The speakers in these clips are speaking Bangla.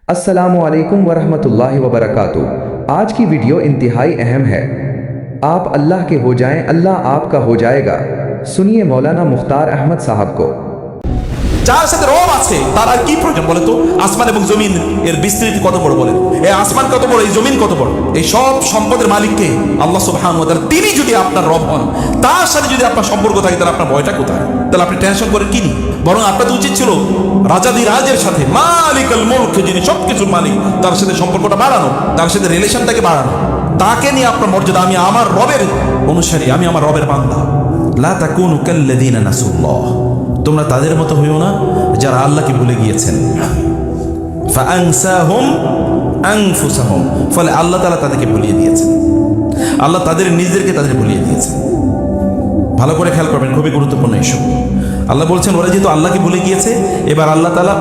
अस्सलामुअलैकुम वरहमतुल्लाहि वबरकातुहू। आज की वीडियो इंतहाई अहम है। आप अल्लाह के हो जाएं, अल्लाह आपका हो जाएगा। सुनिए मौलाना मुख्तार अहमद साहब को। যার সাথে রব আছে তার আর কি প্রয়োজন বলে তো? আসমান এবং জমিন এর বিস্তৃতি কত বড় বলেন, এই আসমান কত বড়, এই জমিন কত বড়, এই সব সম্পদের মালিককে আল্লাহ সুবহানাহু ওয়া তাআলা। তিনি যদি আপনার রব হন, তার সাথে যদি আপনার সম্পর্ক থাকে, তাহলে আপনার ভয়টা কোথায়? তাহলে আপনি টেনশন করেন কি নিয়ে? বরং আপনার তো উচিত ছিল রাজাদিরাজের সাথে, মালিকুল মুলক, যিনি সবকিছুর মালিক, তার সাথে সম্পর্কটা বাড়ানো, তার সাথে রিলেশনটাকে বাড়ানো। তাকে নিয়ে আপনার মর্যাদা, আমি আমার রবের অনুসারী, আমি আমার রবের বান্দা। লা তাকুনু কাল্লাযীনা নাসুল্লাহ, তোমরা তাদের মতো হইও না যারা আল্লাহকে ভুলে গিয়েছেন। ফাআনসাহুম আনফুসাহুম, ফলে আল্লাহ তাআলা তাদেরকে ভুলিয়ে দিয়েছেন। আল্লাহ তাদের নিজেদেরকে তাদের ভুলিয়ে দিয়েছেন। ভালো করে খেয়াল করবেন, খুবই গুরুত্বপূর্ণ ইস্যু। আল্লাহ বলছেন ওরা যেহেতু আল্লাহকে ভুলে গিয়েছে, এবার আল্লাহ তাআলা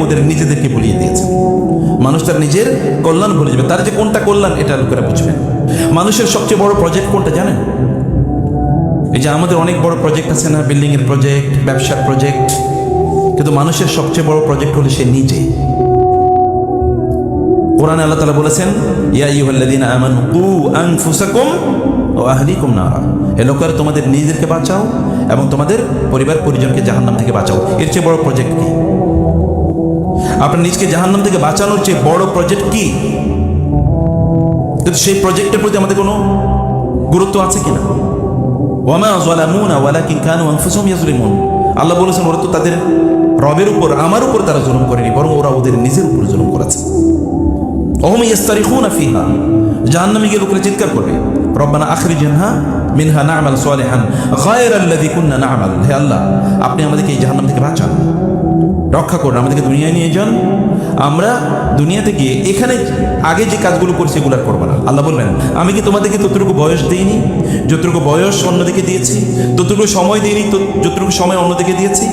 ওদের নিজেদেরকে ভুলিয়ে দিয়েছেন। মানুষ তার নিজের কল্যাণ ভুলে যাবে। তার যে কোনটা কল্যাণ এটা লোকেরা বুঝবেন। মানুষের সবচেয়ে বড় প্রজেক্ট কোনটা জানেন? এই যে আমাদের অনেক বড় প্রজেক্ট আছে না, বিল্ডিং এর প্রজেক্ট, ব্যবসার প্রজেক্ট, কিন্তু মানুষের সবচেয়ে বড় প্রজেক্ট হলো সে নিজে। কোরআনে আল্লাহ তাআলা বলেছেন, ইয়া আইয়ুহাল্লাযীনা আমানু কু আনফুসাকুম ওয়া আহলিকুম নারা, হে লোকেরা তোমাদের নিজেদেরকে বাঁচাও এবং তোমাদের পরিবার পরিজনকে জাহান্নাম থেকে বাঁচাও। এর চেয়ে বড় প্রজেক্ট কি? আপনার নিজকে জাহান্নাম থেকে বাঁচানোর চেয়ে বড় প্রজেক্ট কি? কিন্তু সেই প্রজেক্টের প্রতি আমাদের কোনো গুরুত্ব আছে কিনা? ওয়ামা যালামুনা ওয়ালাকিন কানু আনফুসাহুম ইয়াজলিমুন। আল্লাহ বলেছেন ওরা তো তাদের রবের উপর, আমার উপর তারা জুলুম করেনি, বরং ওরা ওদের নিজের উপর জুলুম করেছে। ওহুম ইস্তারিখুনা ফিহা, জাহান্নামে গিয়ে লোকেরা চিৎকার করবে, রব্বানা আখরিজনা মিনহা না'মাল সালিহান গায়রাল্লাযী কুননা না'মাল। হে আল্লাহ, আপনি আমাদেরকে এই জাহান্নাম থেকে বাঁচান, রক্ষা করুন, আমাদেরকে দুনিয়ায় নিয়ে যান। আমরা দুনিয়াতে গিয়ে এখানে আগে যে কাজগুলো করছি এগুলো আর করবো না। আল্লাহ বলবেন, আমি কি তোমাদেরকে ততটুকু বয়স দিইনি? যতটুকু বয়স অন্যদিকে দিয়েছি, ততটুকু সময় দিইনি, যতটুকু সময় অন্যদিকে দিয়েছি।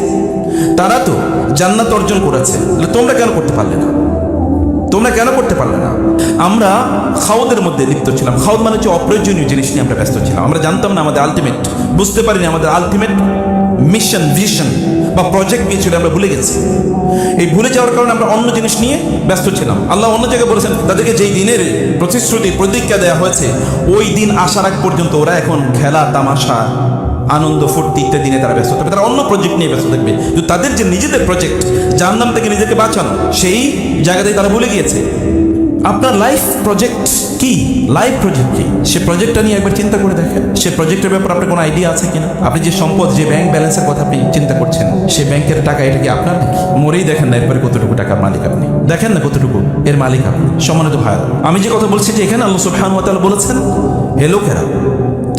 তারা তো জান্নাত অর্জন করেছে, তোমরা কেন করতে পারলে না? তোমরা কেন করতে পারলে না? আমরা খাওয়াদের মধ্যে লিপ্ত ছিলাম। খাওয়াদ মানে হচ্ছে অপ্রয়োজনীয় জিনিস নিয়ে আমরা ব্যস্ত ছিলাম। আমরা জানতাম না আমাদের আলটিমেট, বুঝতে পারিনি আমাদের আলটিমেট মিশন, ভিশন বা প্রজেক্ট কি ছিল, আমরা ভুলে গেছি। এই ভুলে যাওয়ার কারণে আমরা অন্য জিনিস নিয়ে ব্যস্ত ছিলাম। আল্লাহ অন্য জায়গায় বলেছেন, তাদেরকে যেই দিনের প্রতিশ্রুতি প্রতিজ্ঞা দেওয়া হয়েছে, ওই দিন আসার আগ পর্যন্ত ওরা এখন খেলা তামাশা আনন্দ ফুর্তি ইত্যাদি নিয়ে তারা ব্যস্ত থাকবে, তারা অন্য প্রজেক্ট নিয়ে ব্যস্ত থাকবে। কিন্তু তাদের যে নিজেদের প্রজেক্ট, জাহান্নাম থেকে নিজেকে বাঁচানো, সেই জায়গাতেই তারা ভুলে গিয়েছে। আপনার লাইফ প্রজেক্ট কি? লাইফ প্রজেক্ট কি? সে প্রজেক্টটা নিয়ে একবার চিন্তা করে দেখেন। সে প্রজেক্টের ব্যাপারে আপনার কোনো আইডিয়া আছে কিনা? আপনি যে সম্পদ, যে ব্যাংক ব্যালেন্সের কথা আপনি চিন্তা করছেন, সে ব্যাংকের টাকা এটা কি আপনার নাকি? মরেই দেখেন না এরপরে কতটুকু টাকার মালিক আপনি, দেখেন না কতটুকু এর মালিক আপনি। সম্মানিত ভাই, আমি যে কথা বলছি যে এখানে আল্লাহ সুবহানাহু ওয়া তাআলা বলেছেন, হে লোকেরা,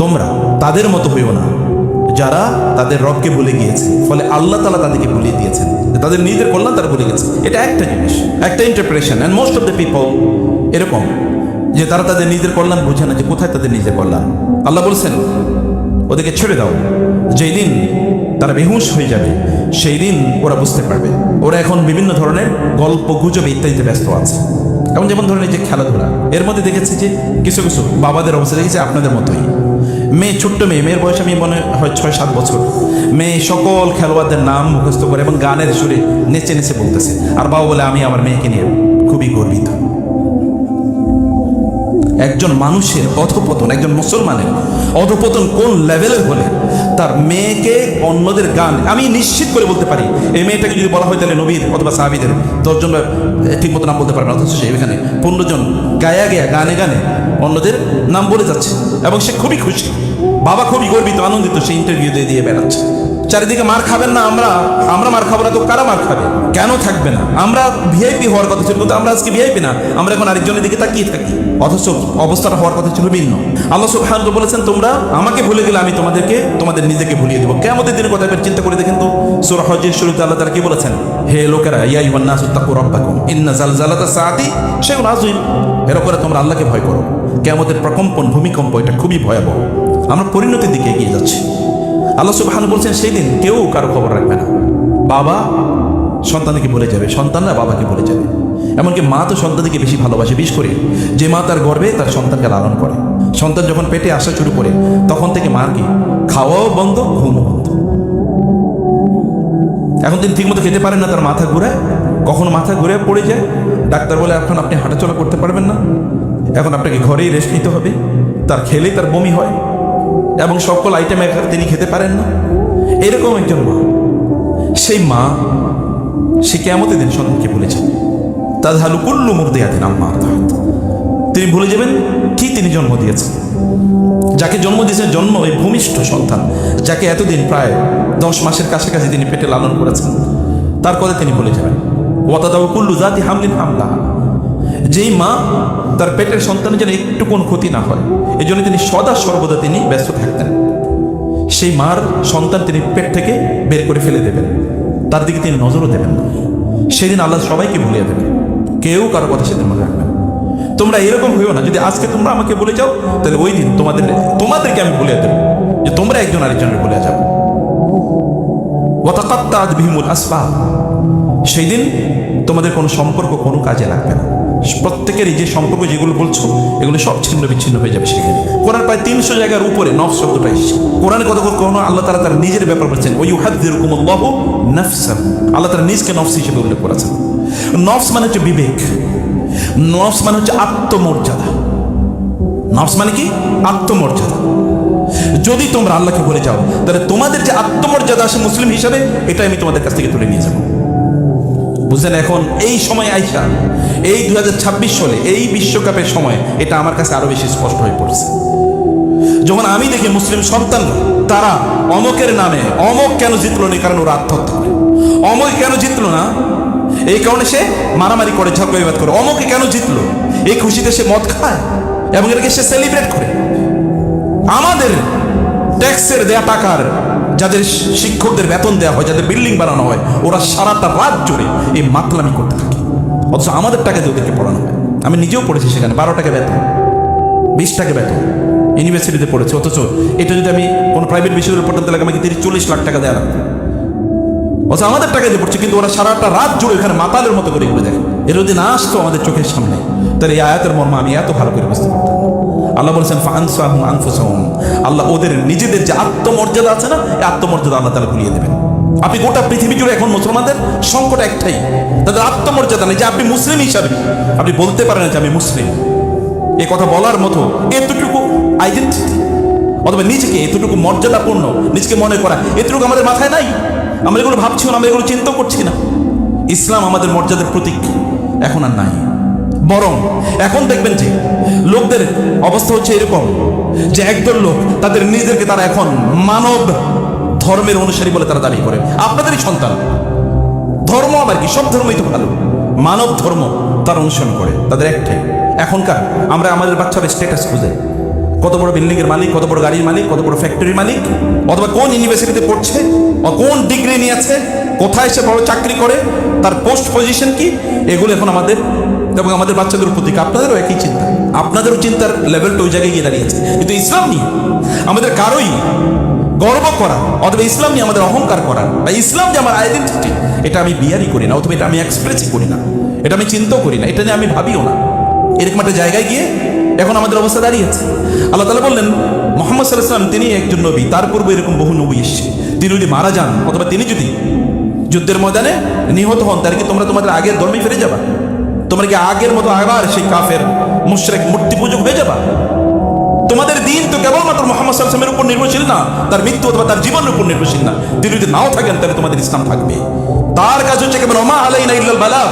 তোমরা তাদের মতো হইও না যারা তাদের রবকে ভুলে গিয়েছে, ফলে আল্লাহ তাআলা তাদেরকে ভুলিয়ে দিয়েছেন। তাদের নিজেদের কল্যাণ তারা ভুলে গেছে। এটা একটা জিনিস, একটা interpretation. And most of the people এরকম যে তারা তাদের নিজের কল্যাণ বোঝে না, যে কোথায় তাদের নিজের কল্যাণ। আল্লাহ বলছেন ওদেরকে ছেড়ে দাও, যেই দিন তারা বেহুশ হয়ে যাবে সেই দিন ওরা বুঝতে পারবে। ওরা এখন বিভিন্ন ধরনের গল্প গুজব ইত্যাদিতে ব্যস্ত আছে। এমন যেমন ধরনের যে খেলাধুলা, এর মধ্যে দেখেছি যে কিছু কিছু বাবাদের অবস্থা দেখেছি আপনাদের মতোই। মেয়ে, ছোট্ট মেয়ে, মেয়ের বয়স আমি মনে হয় 6-7 বছর। মেয়ে সকল খেলোয়াড়দের নাম মুখস্থ করে এবং গানের সুরে নেচে নেচে বলতেছে, আর বাবা বলে আমি আমার মেয়েকে নিয়ে খুবই গর্বিত। একজন মানুষের অধঃপতন, একজন মুসলমানের অধঃপতন কোন লেভেলের হলে তার মেয়েকে অন্যদের গান, আমি নিশ্চিত করে বলতে পারি এই মেয়েটাকে যদি বলা হয় তাহলে নবীর অথবা সাহাবীদের 10 জন ঠিক মতো নাম বলতে পারবে না, অথচ সে এখানে 15 জন গায়া গানে গানে অন্যদের নাম বলে যাচ্ছে এবং সে খুবই খুশি। বাবা খুবই গর্বিত, আনন্দিত, সে ইন্টারভিউ দিয়ে বেড়াচ্ছে। চারিদিকে মার খাবেন না, আমরা মার খাবো না তো কারা মার খাবে? কেন থাকবে না? আমরা ভিআইপি হওয়ার কথা ছিল, কিন্তু আমরা আজকে ভিআইপি না, আমরা এখন আরেকজনের দিকে তাকিয়ে থাকি, অথচ অবস্থাটা হওয়ার কথা ছিল ভিন্ন। আল্লাহ সুবহানাহু ওয়া তাআলা বলেছেন, তোমরা আমাকে ভুলে গেলে আমি তোমাদেরকে তোমাদের নিজেকে ভুলিয়ে দেবো। কিয়ামতের দিনের কথা এবার চিন্তা করে দেখেন তো, সূরা হজের শুরুতে আল্লাহ তাআলা কি বলেছেন? হে লোকেরা, ইয়া আইয়ুহান নাসু তাকু রাব্বাকুম ইন্না জালজালাতাস সাআতি শাইউন আযীম। এর উপরে তোমরা আল্লাহকে ভয় করো। কিয়ামতের প্রকম্পন, ভূমিকম্প, এটা খুবই ভয়াবহ। আমরা পরিণতির দিকে এগিয়ে যাচ্ছি। আল্লাহ সুবহানাহু বলছেন সেই দিন কেউ কারো খবর রাখবে না। বাবা সন্তানকে বলে যাবে, সন্তানরা বাবাকে বলে যাবে। এমনকি মা তো সন্তানকে বেশি ভালোবাসে, বিশেষ করে যে মা তার গর্ভে তার সন্তানকে লালন করে। সন্তান যখন পেটে আসা শুরু করে তখন থেকে মার কি খাওয়াও বন্ধ, ঘুমও বন্ধ। এখন তিনি ঠিকমতো খেতে পারেন না, তার মাথা ঘুরায়, কখনো মাথা ঘুরে পড়ে যায়, ডাক্তার বলে এখন আপনি হাঁটাচলা করতে পারবেন না, এখন আপনাকে ঘরেই রেস্ট নিতে হবে, তার খেলেই তার বমি হয় এবং সকল আইটেম একসাথে তিনি খেতে পারেন না। এরকম একজন মা, সেই মা সে কিয়ামতের দিন সন্তানকে বলেছেন তাযহালু কুল্লু মুরদিআতিন আম্মা আরদাআত, তিনি ভুলে যাবেন কি তিনি জন্ম দিয়েছেন, যাকে জন্ম দিয়েছেন, জন্ম ওই ভূমিষ্ঠ সন্তান, যাকে এতদিন প্রায় 10 মাসের কাছাকাছি তিনি পেটে লালন করেছেন, তার কথা তিনি ভুলে যাবেন। ওয়াতাদাউ কুল্লু যাতি হামলিন হামলাহা, যেই মা তার পেটের সন্তানের যেন একটু কোন ক্ষতি না হয় এই জন্য তিনি সদা সর্বদা তিনি ব্যস্ত থাকতেন। সেই মার সন্তান তিনি পেট থেকে বের করে ফেলে দেবেন, তার দিকে তিনি নজরও দেবেন না। সেদিন আল্লাহ সবাইকে ভুলিয়ে দেবেন, কেউ কারো কথা সেদিন মনে রাখবেন। তোমরা এরকম হইও না, যদি আজকে তোমরা আমাকে বলে যাও তাহলে ওই দিন তোমাদেরকে আমি ভুলিয়ে দেবো, যে তোমরা একজন আরেকজনের ভুলে যাবে। ওয়াতাকাত্তাআত বিহিমুল আসবাব, সেই দিন তোমাদের কোনো সম্পর্ক কোনো কাজে লাগবে না। প্রত্যেকের এই যে সম্পর্ক যেগুলো বলছো এগুলো সব ছিন্ন বিচ্ছিন্ন হয়ে যাবে সেখানে। কোরআন প্রায় 300 জায়গার উপরে নফস শব্দটা এসেছে। কোরআনে কত কোনো আল্লাহ তাআলা তার নিজের ব্যাপার বলছেন, ওয়া ইউহাযযিরুকুমুল্লাহু নাফসাহু, আল্লাহ তাআলা নিজকে নফস হিসেবে উল্লেখ করেছেন। নফস মানে হচ্ছে বিবেক, নফস মানে হচ্ছে আত্মমর্যাদা। নফস মানে কি? আত্মমর্যাদা। যদি তোমরা আল্লাহকে বলে যাও তাহলে তোমাদের যে আত্মমর্যাদা আছে মুসলিম হিসাবে, এটা আমি তোমাদের কাছ থেকে তুলে নিয়ে যাবো। বুঝলেন? এখন এই সময় আইসা, এই 2026 সালে এই বিশ্বকাপের সময় এটা আমার কাছে আরো বেশি স্পষ্ট হয়ে পড়ছে। যখন আমি দেখি মুসলিম সন্তান তারা অমকের নামে, অমক কেন জিতলো না, কারণ ওরা আত্মহত্যা করে। অমক কেন জিতলো না, এই কারণে সে মারামারি করে, ঝগড়া বিবাদ করে। অমকে কেন জিতলো, এই খুশিতে সে মদ খায় এবং এটাকে সে সেলিব্রেট করে। আমাদের ট্যাক্সের দেয়া টাকার, যাদের শিক্ষকদের বেতন দেওয়া হয়, যাদের বিল্ডিং বানানো হয়, ওরা সারাটা রাত জুড়ে এই মাতলামি করতে থাকে, অথচ আমাদের টাকা দিয়ে ওদেরকে পড়ানো হয়। আমি নিজেও পড়েছি সেখানে, 12 টাকা বেতন, 20 টাকা বেতন, ইউনিভার্সিটিতে পড়েছি। অথচ এটা যদি আমি কোনো প্রাইভেট বিশ্ববিদ্যালয়ে পড়তে লাগে আমাকে 30-40 লাখ টাকা দেওয়া লাগবে, অথচ আমাদের টাকা দিয়ে পড়ছে। কিন্তু ওরা সারাটা রাত জুড়ে এখানে মাতালের মতো করে ঘুরে দেখে। এর যদি না আসতো আমাদের চোখের সামনে, তাহলে এই আয়াতের মর্ম আমি এত ভালো করে বুঝতে পারতাম না। আল্লাহ বলেছেন ফাআনসাহুম আনফুসাহুম, আল্লাহ ওদের নিজেদের যে আত্মমর্যাদা আছে না, এই আত্মমর্যাদা আল্লাহ তাআলা ভুলিয়ে দেবেন। আপনি গোটা পৃথিবী জুড়ে এখন মুসলমানদের সংকট একটাই, তাদের আত্মমর্যাদা নেই। যে আপনি মুসলিম হিসাবে আপনি বলতে পারেন যে আমি মুসলিম, এই কথা বলার মতো এতটুকু আইডেন্টিটি অথবা নিজেকে এতটুকু মর্যাদাপূর্ণ নিজেকে মনে করা, এতটুকু আমাদের মাথায় নাই। আমরা এগুলো ভাবছি না, আমরা এগুলো চিন্তা করছি না। ইসলাম আমাদের মর্যাদার প্রতীক এখন আর নাই। বরং এখন দেখবেন যে লোকদের অবস্থা হচ্ছে এরকম যে একদল লোক তাদের নিজেদেরকে তারা এখন মানব ধর্মের অনুসারী বলে তারা দাবি করে। আপনাদেরই সন্তান, ধর্ম আবার কি, সব ধর্মই তো ভালো, মানব ধর্ম তার অনুসরণ করে। তাদের একটাই, এখনকার আমরা আমাদের বাচ্চাদের স্ট্যাটাস খুঁজে, কত বড় বিল্ডিং এর মালিক, কত বড় গাড়ির মালিক, কত বড় ফ্যাক্টরির মালিক, অথবা কোন ইউনিভার্সিটিতে পড়ছে, কোন ডিগ্রি নিয়েছে, কোথায় সে বড় চাকরি করে, তার পোস্ট পজিশন কি, এগুলো এখন আমাদের এবং আমাদের বাচ্চাদের প্রতীক। আপনাদেরও একই চিন্তা, আপনাদেরও চিন্তার লেভেলটা ওই জায়গায় গিয়ে দাঁড়িয়েছে। কিন্তু ইসলাম নিয়ে আমাদের কারোই গর্ব করা অথবা ইসলাম নিয়ে আমাদের অহংকার করার, বা ইসলাম যে আমার আইডেন্টিটি, এটা আমি বিয়ারই করি না, অথবা এটা আমি এক্সপ্রেসই করি না, এটা আমি চিন্তাও করি না, এটা নিয়ে আমি ভাবিও না। এরকম একটা জায়গায় গিয়ে এখন আমাদের অবস্থা দাঁড়িয়েছে। আল্লাহ তাআলা বললেন মুহাম্মদ সাল্লাল্লাহু আলাইহি ওয়াসাল্লাম তিনি একজন নবী, তার পূর্বে এরকম বহু নবী এসেছে। তিনি যদি মারা যান অথবা তিনি যদি যুদ্ধের ময়দানে নিহত হন, তাহলে কি তোমরা তোমাদের আগের ধর্মে ফিরে যাবা? তোমরা কি আগের মতো আবার সেই কাফের মুশরিক মূর্তি পূজক হয়ে যাবা? তোমাদের দিন তো কেবলমাত্র মুহাম্মদ সাল্লাল্লাহু আলাইহি ওয়াসাল্লামের উপর নির্ভরশীল না, তার মৃত্যু অথবা তার জীবনের উপর নির্ভরশীল না। তিনি যদি নাও থাকেন তাহলে তোমাদের ইসলাম থাকবে। তার কাজ হচ্ছে কেবল ওমা আলাইনা ইল্লাল বালাগ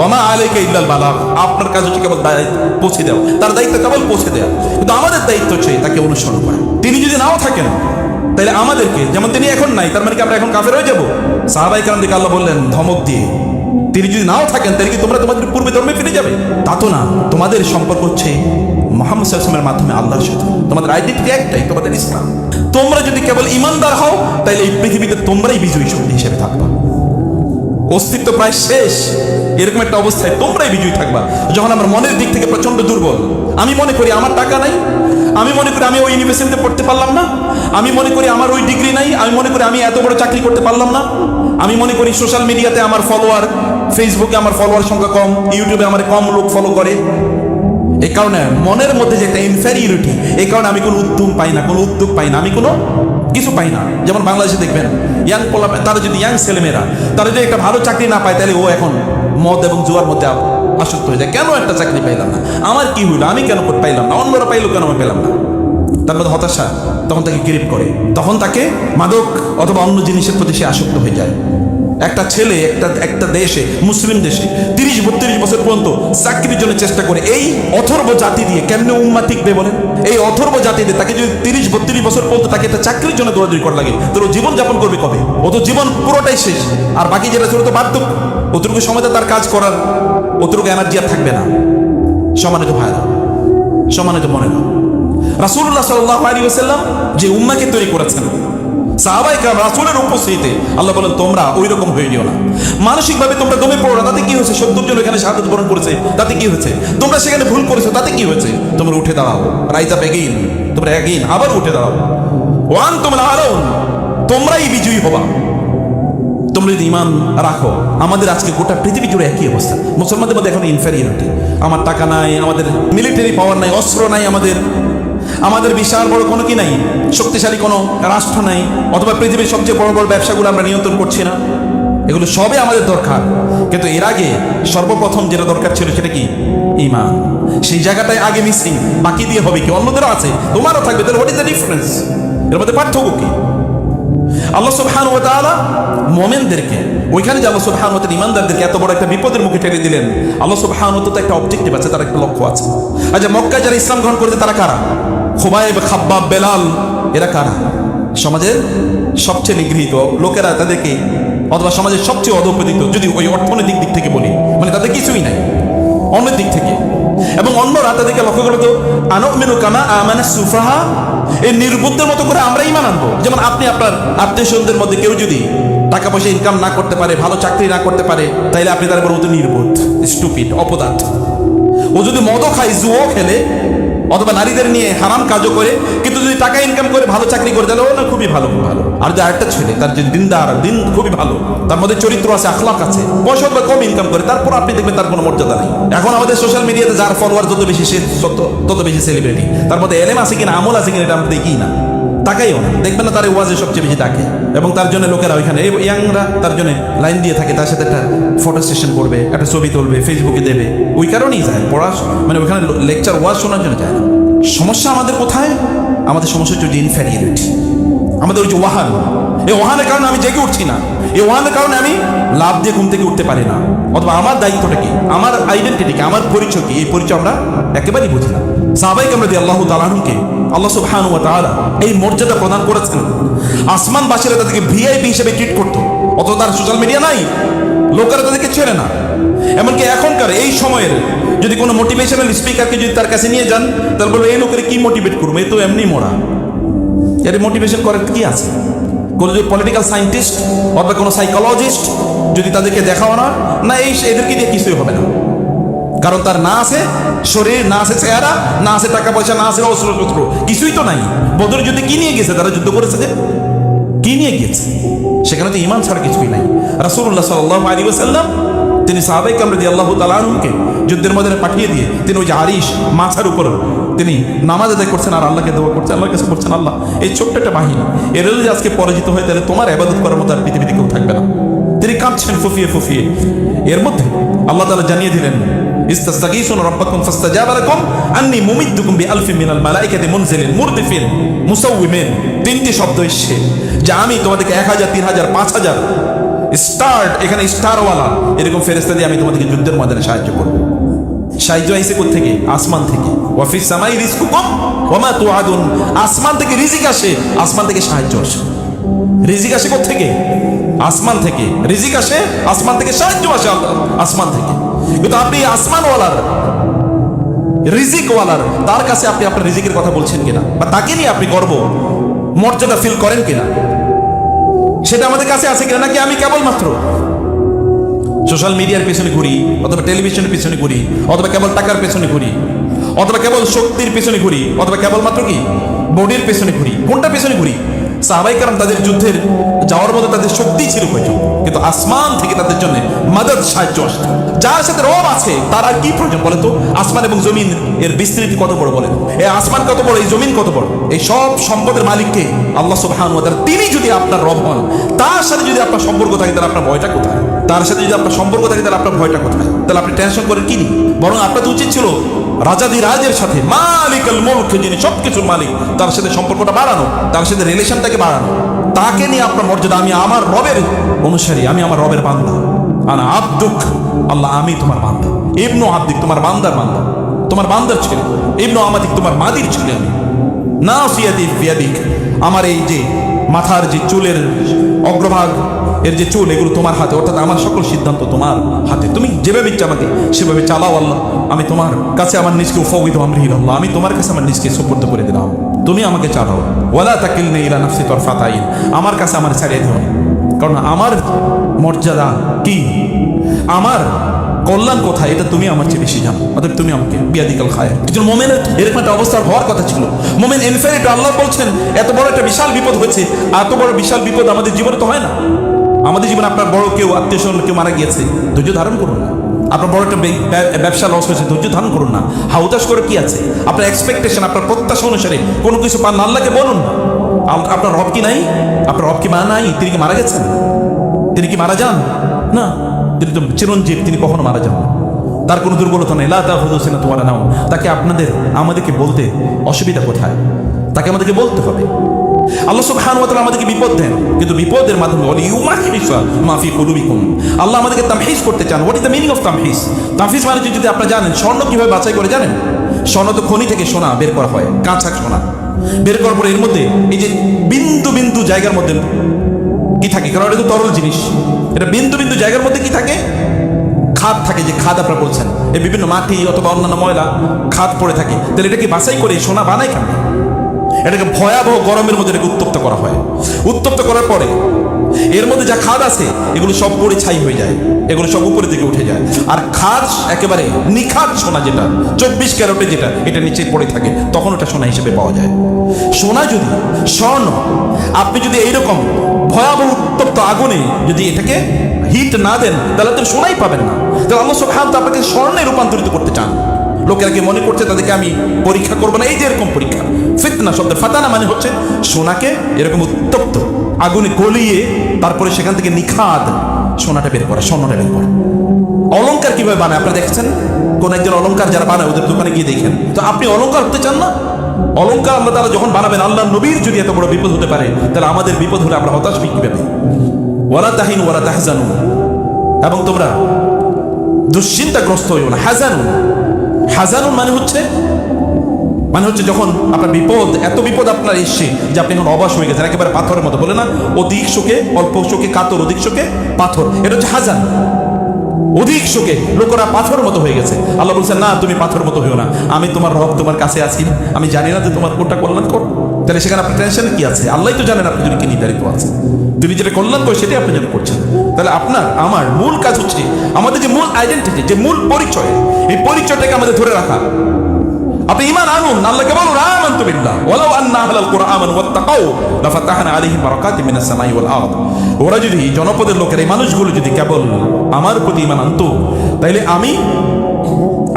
ওমা আলাইকা ইল্লাল বালাগ, আপনার কাজ হচ্ছে কেবল পৌঁছে দেওয়া, তার দায়িত্ব কেবল পৌঁছে দেওয়া, কিন্তু আমাদের দায়িত্ব হচ্ছে তাকে অনুসরণ করা। তিনি যদি নাও থাকেন তাহলে আমাদেরকে, যেমন তিনি এখন নাই তার মানে কি আমরা এখন কাফের হয়ে যাবো? সাহাবায়ে কেরাম দিকে আল্লাহ বললেন ধমক দিয়ে, তিনি যদি নাও থাকেন তাহলে কি তোমরা তোমাদের পূর্বে ধর্মে ফিরে যাবে? তা তো না। তোমাদের সম্পর্ক হচ্ছে মুহাম্মদ সাল্লাল্লাহু আলাইহি ওয়াসাল্লামের মাধ্যমে আল্লাহর সাথে। তোমাদের আইডেন্টিটি একটাই, তোমাদের ইসলাম। তোমরা যদি কেবল ইমানদার হও তাহলে এই পৃথিবীতে তোমরাই বিজয়ী শক্তি হিসেবে থাকবা। অস্তিত্ব প্রায় শেষ, এরকম একটা অবস্থায় তোমরাই বিজয়ী থাকবা। যখন আমার মনের দিক থেকে প্রচন্ড দুর্বল, আমি মনে করি আমার টাকা নাই, আমি মনে করি আমি ওই ইউনিভার্সিটিতে পড়তে পারলাম না, আমি মনে করি আমার ওই ডিগ্রি নাই, আমি মনে করি আমি এত বড় চাকরি করতে পারলাম না, আমি মনে করি সোশ্যাল মিডিয়াতে আমার ফলোয়ার, ফেসবুকে আমার ফলোয়ার সংখ্যা কম, ইউটিউবে আমার কম লোক ফলো করে, এই কারণে মনের মধ্যে যে একটা ইনফেরিয়রিটি, এই কারণে আমি কোনো উদ্যম পাই না, কোনো উদ্যোগ পাই না, আমি কোনো কিছু পাই না। যেমন বাংলাদেশে দেখবেন ইয়াং পোলা, তারা যদি ইয়াং ছেলেমেয়েরা তারা যদি একটা ভালো চাকরি না পায় তাহলে ও এখন মদ এবং জুয়ার মধ্যে আসক্ত হয়ে যায়। কেন একটা চাকরি পাইলাম না, আমার কি হইলো, আমি কেন পাইলাম না, অন্যরা পাইলো কেন আমি পেলাম না। তার মধ্যে হতাশা তখন তাকে গ্রিপ করে, তখন তাকে মাদক অথবা অন্য জিনিসের প্রতি সে আসক্ত হয়ে যায়। একটা ছেলে একটা দেশে, মুসলিম দেশে 30-32 বছর পর্যন্ত চাকরির জন্য চেষ্টা করে, এই অথর্ব জাতি দিয়ে কেমনে উম্মাহ টিকবে বলেন? এই অথর্ব জাতি দিয়ে তাকে যদি 30-32 বছর পর্যন্ত তাকে একটা চাকরির জন্য দৌড়াদৌড়ি করা লাগে, তোর জীবন যাপন করবে কবে? ও তো জীবন পুরোটাই শেষ, আর বাকি যেটা ছিল তো বাধ্য, অতটুকু সময়টা তার কাজ করার অতটুকু এনার্জি আর থাকবে না। সম্মানিত ভাইরা, সম্মানিত মনেরা, রাসূলুল্লাহ সাল্লাল্লাহু আলাইহি ওয়াসাল্লাম যে উম্মাহকে তৈরি করেছেন, সাহাবায়ে কেরাম রাসূলের উপস্থিতিতে আল্লাহ বলেন তোমরা ওই রকম হয়ে যেও না। মানসিকভাবে তোমরা দমে পড়ো না, তাতে কি হয়েছে? 70 জন এখানে শাহাদাত বরণ করেছে, তাতে কি হয়েছে? তোমরা সেখানে ভুল করেছো, তাতে কি হয়েছে? তোমরা উঠে দাঁড়াও, রাইজ আপ এগেইন, তোমরা এগেইন আবার উঠে দাঁড়াও। ওয়ান তোমরা আলাউন, তোমরাই বিজয়ী হবা। তোমরা যদি ঈমান রাখো। আমাদের আজকে গোটা পৃথিবী জুড়ে একই অবস্থা, মুসলমানদের মধ্যে এখন ইনফেরিয়রিটি। আমার টাকা নাই, আমাদের মিলিটারি পাওয়ার নাই, অস্ত্র নাই, আমাদের বিশাল বড় কোনো কি নাই, শক্তিশালী কোনো রাষ্ট্র নাই, অথবা পৃথিবীর সবচেয়ে বড় বড় ব্যবসাগুলো আমরা নিয়ন্ত্রণ করছি না। এগুলো সবই আমাদের দরকার, কিন্তু এর আগে সর্বপ্রথম যেটা দরকার ছিল সেটা কি? ঈমান। সেই জায়গাটায় আগে মিসিং, বাকি দিয়ে হবে কি? অন্যদেরও আছে, তোমারও থাকবে। তাহলে হোয়াট ইজ দ্য ডিফারেন্স? এর মধ্যে পার্থক্য কি? আল্লাহ সুবহানাহু ওয়া তাআলা মুমিনদেরকে, ওইখানে যে আল্লাহ সুবহানাহু ওয়া তাআলা ঈমানদারদেরকে এত বড় একটা বিপদের মুখে ঠেলে দিলেন, আল্লাহ সুবহানাহু ওয়া তাআলা একটা অবজেক্টিভ আছে, তার একটা লক্ষ্য আছে। আচ্ছা, মক্কায় যারা ইসলাম গ্রহণ করেছে তারা কারা? খুবাইব, খাব্বাব, বেলাল, এরা কারা? সমাজের সবচেয়ে নিগৃহীত লোকেরা তাদেরকে, অথবা সমাজের সবচেয়ে অধঃপতিত, যদি ওই অর্থনৈতিক দিক থেকে বলি, মানে তাদের কিছুই নাই অন্যের দিক থেকে। এবং অন্যরা তাদেরকে লক্ষ্য করে তো আনুমিনু কামা আমানাস সুফাহা, এই নির্বুদ্ধের মতো করে আমরা ঈমান আনবো। যেমন আপনি আপনার আত্মীয়স্বজনদের মধ্যে কেউ যদি টাকা পয়সা ইনকাম না করতে পারে, ভালো চাকরি না করতে পারে, তাইলে আপনি তার বলবো নির্বোধ, স্টুপিড, অপদার্থ। ও যদি মদও খায়, জুয়ো খেলে, অথবা নারীদের নিয়ে হারাম কাজও করে, কিন্তু যদি টাকা ইনকাম করে ভালো চাকরি করে, তাহলে ও না খুবই ভালো, খুব ভালো। আর যে আরেকটা ছেলে, তার যে দিনদার, দিন খুবই ভালো, তার মধ্যে চরিত্র আছে, আখলাক আছে, পয়সা বা কম ইনকাম করে, তারপর আপনি দেখবেন তার কোনো মর্যাদা নেই। এখন আমাদের সোশ্যাল মিডিয়াতে যার ফলোয়ার যত বেশি, সে তত বেশি সেলিব্রিটি। তার মধ্যে এলেম আছে কিনা, আমল আছে কিনা, এটা আমরা দেখি না, তাকাইও না। দেখবেন না তার ওয়াজে সবচেয়ে বেশি ডাকে, এবং তার জন্য লোকেরা ওইখানে ইয়াংরা তার জন্য লাইন দিয়ে থাকে, তার সাথে একটা ফটো সেশন করবে, একটা ছবি তুলবে, ফেসবুকে দেবে। ওই কারণেই যায় পড়া, মানে ওইখানে লেকচার ওয়াজ শোনার জন্য যায় না। সমস্যা আমাদের কোথায়? আমাদের সমস্যা হচ্ছে ইনফেরিয়রিটি, আমাদের ওই যে ওয়াহান। এই ওয়াহানের কারণে আমি জেগে উঠছি না, এই ওয়াহানের কারণে আমি লাভ দিয়ে ঘুম থেকে উঠতে পারি না, অথবা আমার দায়িত্বটা কি, আমার আইডেন্টিটি কি, আমার পরিচয় কি, এই পরিচয় আমরা একেবারেই বুঝি না। সাহাবায়ে কেরাম রাদিয়াল্লাহু তাআলা আনহুকে আল্লাহ সুবহানাহু ওয়া তাআলা এই মর্যাদা প্রদান করেছেন। আসমানবাসীরা তাদেরকে ভিআইপি হিসেবে ট্রিট করতো, অত তার সোশ্যাল মিডিয়া নাই, লোকেরা তাদেরকে ছেড়ে না। এমনকি এখনকার এই সময়ের যদি কোনো মোটিভেশনাল স্পিকারকে যদি তার কাছে নিয়ে যান, তাহলে বলবে এই লোকের কি মোটিভেট করবো, এ তো এমনি মরা, এর মোটিভেশন করার কি আছে? কোনো যদি পলিটিক্যাল সায়েন্টিস্ট অথবা কোনো সাইকোলজিস্ট যদি তাদেরকে দেখাও না, এদেরকে দিয়ে কিছুই হবে না। কারণ তার না আছে শরীর, না আছে চেহারা, না আছে টাকা পয়সা, না আছে অস্ত্রশস্ত্র, কিছুই তো নাই। বদর যুদ্ধে কি নিয়ে গেছে? তারা যুদ্ধ করেছে যে কি নিয়ে গিয়েছে? সেখানে তো ঈমান ছাড়া কিছুই নাই। রাসূলুল্লাহ সাল্লাল্লাহু আলাইহি ওয়াসাল্লাম তিনি সাহাবায়ে কেরাম রাদিয়াল্লাহু তাআলা আনহুকে যুদ্ধের ময়দানে পাঠিয়ে দিয়ে তিনি ওই যে আরিশ মাথার উপর তিনি নামাজ আদায় করছেন, আর আল্লাহকে দোয়া করছেন, আল্লাহর কাছে করছেন, আল্লাহ এই ছোট্ট একটা বাহিনী এরা যদি আজকে পরাজিত হয়, তাহলে তোমার ইবাদত করার মতো আর পৃথিবীতে কেউ থাকবে না। তিনি কাঁদছেন ফুফিয়ে ফুফিয়ে। এর মধ্যে আল্লাহ তাআলা জানিয়ে দিলেন, ইস্তাগীসুনা রাব্বাকুম ফাস্তাজাবা লাকুম আন্নী মুমিদ্দুকুম বিআলফিন মিনাল মালাইকাতি মুনজিলিন মুরদিফিন মুসাউওয়িমিন। তিনটি শব্দ এসেছে যে আমি তোমাদেরকে 1000, 3000, 5000 স্টার্ট, এখানে স্টারওয়ালা এরকম ফেরেশতা দিয়ে আমি তোমাদেরকে যুদ্ধের ময়দানে সাহায্য করব। সাহায্য আইছে কোথা থেকে? আসমান থেকে। ওয়া ফিস সামাই রিজকুকুম ওয়া মা তুআদুন। আসমান থেকে রিজিক আসে, আসমান থেকে সাহায্য আসে। রিজিক আসে কোথা থেকে? আসমান থেকে। রিজিক আসে আসমান থেকে, সাহায্য আসে আসমান থেকে। কিন্তু আপনি আসমানওয়ালার, রিজিকওয়ালার, তার কাছে আপনি আপনার রিজিকের কথা বলছেন কিনা, বা তাকে নিয়ে আপনি গর্ব মর্যাদা ফিল করেন কিনা, সেটা আমাদের কাছে আছে কিনা? নাকি আমি কেবলমাত্র সোশ্যাল মিডিয়ার পেছনে ঘুরি, অথবা টেলিভিশনের পেছনে ঘুরি, অথবা কেবল টাকার পেছনে ঘুরি, অথবা কেবল শক্তির পেছনে ঘুরি, অথবা কেবলমাত্র কি বডির পেছনে ঘুরি? কোনটা পেছনে ঘুরি? সাহাবায়ে কেরাম তাদের যুদ্ধের যাওয়ার মতো তাদের শক্তি ছিল প্রয়োজন, কিন্তু আসমান থেকে তাদের জন্য মাদদ, সাহায্য আসতো। যার সাথে রব আছে তার আর কি প্রয়োজন বলেন তো? আসমান এবং জমিন এর বিস্তৃতি কত বড় বলেন? এই আসমান কত বড়, এই জমিন কত বড়? এই সব সম্পদের মালিককে আল্লাহ সুবহানাহু ওয়া তাআলা। তিনি যদি আপনার রব হন, তার সাথে যদি আপনার সম্পর্ক থাকে, তাহলে আপনার ভয়টা কোথায়? তার সাথে যদি আপনার সম্পর্ক থাকে তাহলে আপনার ভয়টা কোথায়? তাহলে আপনি টেনশন করেন কি নিয়ে? বরং আপনার তো উচিত ছিল রাজাদিরাজের সাথে, মালিকুল মুলক, যিনি সবকিছুর মালিক, তার সাথে সম্পর্কটা বাড়ানো, তার সাথে রিলেশনটাকে বাড়ানো। তাকে নিয়ে আপনার মর্যাদা, আমি আমার রবের অনুসারী, আমি আমার রবের বান্দা, আনা আব্দুক, আল্লাহ আমি তোমার বান্দা, ইবনু আব্দিক, তোমার বান্দার বান্দা, তোমার বান্দার ছেলে, ইবনু আমাদিক, তোমার মাদির ছেলে আমি, নাসিয়াতি বিয়াদিক, আমার এই যে মাথার যে চুলের অগ্রভাগ এর যে চুল, এগুলো তোমার হাতে, অর্থাৎ আমার সকল সিদ্ধান্ত তোমার হাতে, তুমি যেভাবে ইচ্ছা আমাকে সেভাবে চালাও আল্লাহ। আমি তোমার কাছে আমার নিজকে উফাউযু আমরি ইলা আল্লাহ, আমি তোমার কাছে আমার নিজকে সুপর্দ করে দিলাম, তুমি আমাকে চালাও। ওয়ালা তাকিলনি ইলা নাফসি তারফাত আইন, আমার কাছে আমার ছাড়িয়ে দিও না, কারণ আমার মর্যাদা কি, আমার কল্যাণ কোথায়, এটা তুমি আমার চেয়ে বেশি জানো, অতএব তুমি আমাকে বিয়াদিকাল খায়। একজন মোমেনের এরকম একটা অবস্থা হওয়ার কথা ছিল। মোমেন ইনফিনিট, আল্লাহ বলছেন এত বড় একটা বিশাল বিপদ হয়েছে, এত বড় বিশাল বিপদ আমাদের জীবনে তো হয় না। আমাদের জীবনে আপনার বড় কেউ আত্মীয় স্বজন কেউ মারা গিয়েছে, ধৈর্য ধারণ করুন না। আপনার বড় একটা ব্যবসা লস হয়েছে, ধৈর্য ধারণ করুন না। হাউতাশ করে কি আছে? আপনার এক্সপেকটেশন, আপনার প্রত্যাশা অনুসারে কোনো কিছু পান না, আল্লাহকে বলুন না। আপনার রব কি নাই? আপনার রব কি মা নাই? তিনি কি মারা গেছেন? তিনি কি মারা যান? না, তিনি তো চিরঞ্জীব, তিনি কখনো মারা যান না, তার কোনো দুর্বলতা নেই। লা তাখুযুহু সিনাতুন ওয়ালা নাওম। তাকে আমাদেরকে বলতে অসুবিধা কোথায়? তাকে আমাদেরকে বলতে হবে। আল্লাহ সুবহানাহু ওয়া তাআলা আমাদেরকে বিপদ দেন, কিন্তু বিপদের মাধ্যমে ওয়ালিইউমাহিসা মা ফি কুলুবিকুম, আল্লাহ আমাদেরকে তামহিস করতে চান। What is the meaning of তামহিস? তামহিস মানে যদি আপনারা জানেন, স্বর্ণ কিভাবে বাছাই করে জানেন? স্বর্ণ তো খনি থেকে সোনা বের করা হয়, কাঁচা সোনা বের করার পরে এর মধ্যে এই যে বিন্দু বিন্দু জায়গার মধ্যে কি থাকে, কারণ এটা তো তরল জিনিস, এটা বিন্দু বিন্দু জায়গার মধ্যে কি থাকে? খাদ থাকে। যে খাদ আপনারা বলছেন, এই বিভিন্ন মাটি অথবা অন্যান্য ময়লা খাদ পড়ে থাকে, তাহলে এটা কি বাছাই করে সোনা বানায় কেন? এটাকে ভয়াবহ গরমের মধ্যে এটাকে উত্তপ্ত করা হয়। উত্তপ্ত করার পরে এর মধ্যে যা খাদ আছে এগুলো সব পড়ে ছাই হয়ে যায়, এগুলো সব উপরের দিকে উঠে যায়। আর খাদ একেবারে নিখাদ সোনা, যেটা 24 ক্যারেটে, যেটা এটা নিচে পড়ে থাকে, তখন ওটা সোনা হিসেবে পাওয়া যায়। সোনা যদি, স্বর্ণ আপনি যদি এইরকম ভয়াবহ উত্তপ্ত আগুনে যদি এটাকে হিট না দেন, তাহলে তো সোনাই পাবেন না। তাহলে আল্লাহ সুবহানাহু ওয়া তাআলা আপনাকে স্বর্ণে রূপান্তরিত করতে চান। লোকেরা কি মনে করছে তাদেরকে আমি পরীক্ষা করবো না? এই যে এরকম পরীক্ষা, ফিতনা শব্দ, ফাতানা মানে হচ্ছে সোনাকে এরকম উত্তপ্ত আগুনে গলিয়ে তারপরে সেখান থেকে নিখাদ সোনাটা বের করা, স্বর্ণটা বের করা। অলংকার কিভাবে বানায় আপনারা দেখেছেন? কোন একজন অলংকার যারা বানায় ওদের দোকানে গিয়ে দেখেন। তো আপনি অলংকার হতে চান না? অলংকার আল্লাহ তাআলা যখন বানাবেন, আল্লাহ নবীর যদি এত বড় বিপদ হতে পারে, তাহলে আমাদের বিপদ হলে আমরা হতাশ কিভাবে? ওয়ালা তাহিনু ওয়ালা তাহজানু, এবং তোমরা দুশ্চিন্তাগ্রস্ত হইও না। হাজানুন মানে হচ্ছে যখন আপনার বিপদ, এত বিপদ আপনার এসছে যে আপনি এখন অবাস হয়ে গেছেন, একেবারে পাথরের মতো, বলে না অধিক শোকে অল্প শোকে কাতর, অধিক শোকে পাথর, এটা হচ্ছে হাজান। অধিক শোকে লোকেরা পাথরের মতো হয়ে গেছে। আল্লাহ বলছেন না, তুমি পাথরের মতো হইও না, আমি তোমার রব তোমার কাছে আছি, আমি জানি না যে তোমার কোনটা কল্যাণ কর। তাহলে সেখানে আপনার টেনশন কি আছে? আল্লাহ তো জানেন আপনি যদি কি নির্ধারিত আছে, তিনি যেটা কল্যাণ করে সেটাই আপনি যেন করছেন। তাহলে আপনার আমার মূল কাজ হচ্ছে আমাদের যে মূল আইডেন্টিটি, যে মূল পরিচয়, এই পরিচয়টাকে আমাদের ধরে রাখা। আপনি ঈমান আনুন, আল্লাহকে বলুন আমানতু বিল্লাহ ওয়ালাউ আন্না আহলাল কুরআন ওয়াত্তাকাউ লাফাতাহনা আলাইহিম বারাকাতিম মিনাস সামাই ওয়াল আরদ। ওরা যদি, জনপদের লোকের এই মানুষগুলো যদি কেবল আমার প্রতি ঈমান আনতো, তাইলে আমি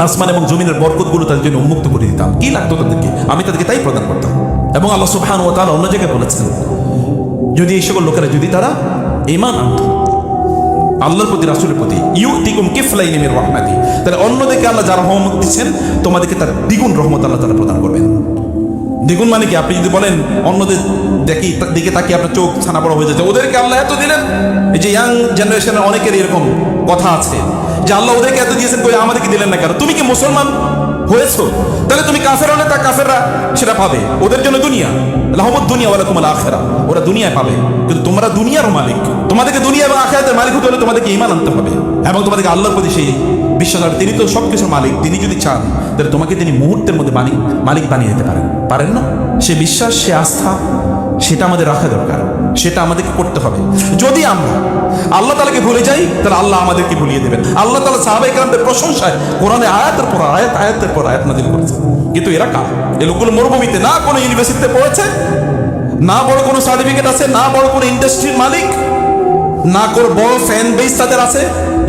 আসমান এবং জমিনের বরকতগুলো তাদের জন্য উন্মুক্ত করে দিতাম। কি লাগতো তাদেরকে? আমি তাদেরকে তাই প্রদান করতাম। এবং আল্লাহ সুবহানাহু ওয়া তাআলা অন্য জায়গায় বলেছেন, যদি এই সকল লোকেরা যদি তারা ঈমান আনতো আল্লাহর প্রতি, রাসূলের প্রতি, ইউতিকুম কিফলাইনি মির রাহমাতি, তাহলে অন্যদিকে আল্লাহ যারা রহমত দিচ্ছেন তোমাদেরকে তার দ্বিগুণ রহমত আল্লাহ তাআলা প্রদান করবেন। দ্বিগুণ মানে কি? আপনি যদি বলেন অন্যদের দিকে তাকিয়ে আপনার চোখ ছানা বড় হয়ে যাচ্ছে, ওদেরকে আল্লাহ এত দিলেন। এই যে ইয়াং জেনারেশনের অনেকের এরকম কথা আছে যে আল্লাহ ওদেরকে এত দিয়েছেন, কই আমাদেরকে দিলেন না কেন? তুমি কি মুসলমান হয়েছো? তাহলে তুমি কাফের হলে তা কাফেররা সেটা পাবে, ওদের জন্য দুনিয়া, লাহুমুদ দুনিয়া ওয়া লাকুমুল আখিরা, ওরা দুনিয়ায় পাবে। কিন্তু তোমরা দুনিয়ার মালিক, তোমাদেরকে দুনিয়া এবং আখিরাতের মালিক হতে হলে তোমাদেরকে ঈমান আনতে হবে এবং তোমাদেরকে আল্লাহর প্রতি সেই বিশ্বাস হবে। তিনি তো সবকিছুর মালিক, তিনি যদি চান তাহলে তোমাকে তিনি মুহূর্তের মধ্যে মালিক বানিয়ে দিতে পারেন না? সে বিশ্বাস, সে আস্থা, সেটা আমাদের রাখা দরকার, সেটা আমাদেরকে করতে হবে। যদি আমরা আল্লাহ তাআলাকে ভুলে যাই, তাহলে আল্লাহ আমাদেরকে ভুলিয়ে দেবেন। আল্লাহ তাআলা সাহাবায়ে কেরামদের প্রশংসায় কোরআনে আয়াতের পর আয়াত, আয়াতের পর আয়াত নাযিল করেছেন। কিন্তু এরা কার? এই লোকগুলো মরুভূমিতে, না কোনো ইউনিভার্সিটিতে পড়েছে, না বড় কোনো সার্টিফিকেট আছে, না বড় কোনো ইন্ডাস্ট্রির মালিক, না কোনো বড় ফ্যান বেস তাদের আছে,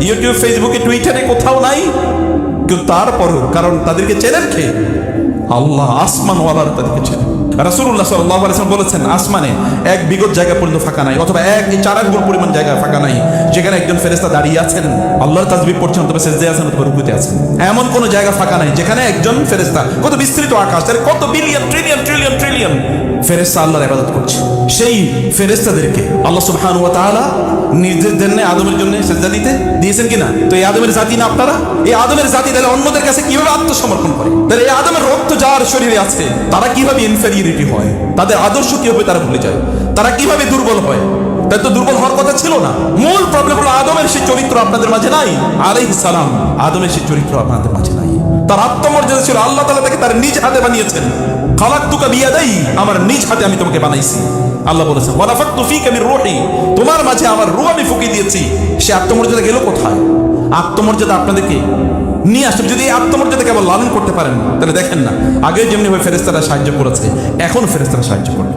ইউটিউব, ফেসবুকে, টুইটারে কোথাও নাই। কিন্তু তারপরও, কারণ তাদেরকে চেনেন কে? আল্লাহ আসমানওয়ালারা তাদেরকে চেনে। রাসূলুল্লাহ সাল্লাল্লাহু আলাইহি ওয়াসাল্লাম বলেছেন, আসমানে এক বিগত জায়গা পর্যন্ত ফাঁকা নাই, অথবা এক চার আঙ্গুল পরিমাণ জায়গা ফাঁকা নাই যেখানে একজন ফেরেশতা দাঁড়িয়ে আছেন, আল্লাহর তাসবিহ পড়ছেন, অথবা সিজদায় আছেন, অথবা রুকুতে আছেন। এমন কোন জায়গা ফাঁকা নাই যেখানে একজন ফেরেশতা, কত বিস্তৃত আকাশ, তার কত বিলিয়ন ট্রিলিয়ন ট্রিলিয়ন ট্রিলিয়ন ফেরেশতা আল্লাহর ইবাদত করছে। সেই ফেরেশতাদেরকে আল্লাহ সুবহানাহু ওয়া তাআলা নির্দেশ দেন না আদমের জন্য সিজদা দিতে, দিয়েছেন কিনা? তো এই আদমের জাতি না আপনারা? এই আদমের জাতি তাহলে অন্যদের কাছে কিভাবে আত্মসমর্পণ করে? তাহলে এই আদমের রক্ত যার শরীরে আছে তারা কিভাবে ইনফেরিয়রিটি হয়? তাদের আদর্শ কিভাবে তারা ভুলে যায়? তারা কিভাবে দুর্বল হয়? তাই তো দুর্বল হওয়ার কথা ছিল না। মূল প্রবলেম হলো আদমের সেই চরিত্র আপনাদের মাঝে নাই। আলাইহিস সালাম, আদমের সেই চরিত্র আপনাদের মাঝে নাই। তার আত্মমর্যাদা ছিল, আল্লাহ তাআলা তাকে তার নিজ হাতে বানিয়েছেন। খালাকতুকা বিয়াদাই, আমার নিজ হাতে আমি তোমাকে বানাইছি। আল্লাহ বলেছেন ওয়া নাফাখতু ফীকা মির রূহি, তোমার মাঝে আমার রূহ আমি ফুঁকে দিয়েছি। সে আত্মমর্যাদা গেল কোথায়? আত্মমর্যাদা আপনাদেরকে নিয়ে আসতে, যদি এই আত্মমর্যাদা কেবল লালন করতে পারেন তাহলে দেখেন না, আগে যেমনি ভাবে ফেরেশতারা সাহায্য করেছে, এখন ফেরেশতারা সাহায্য করবে।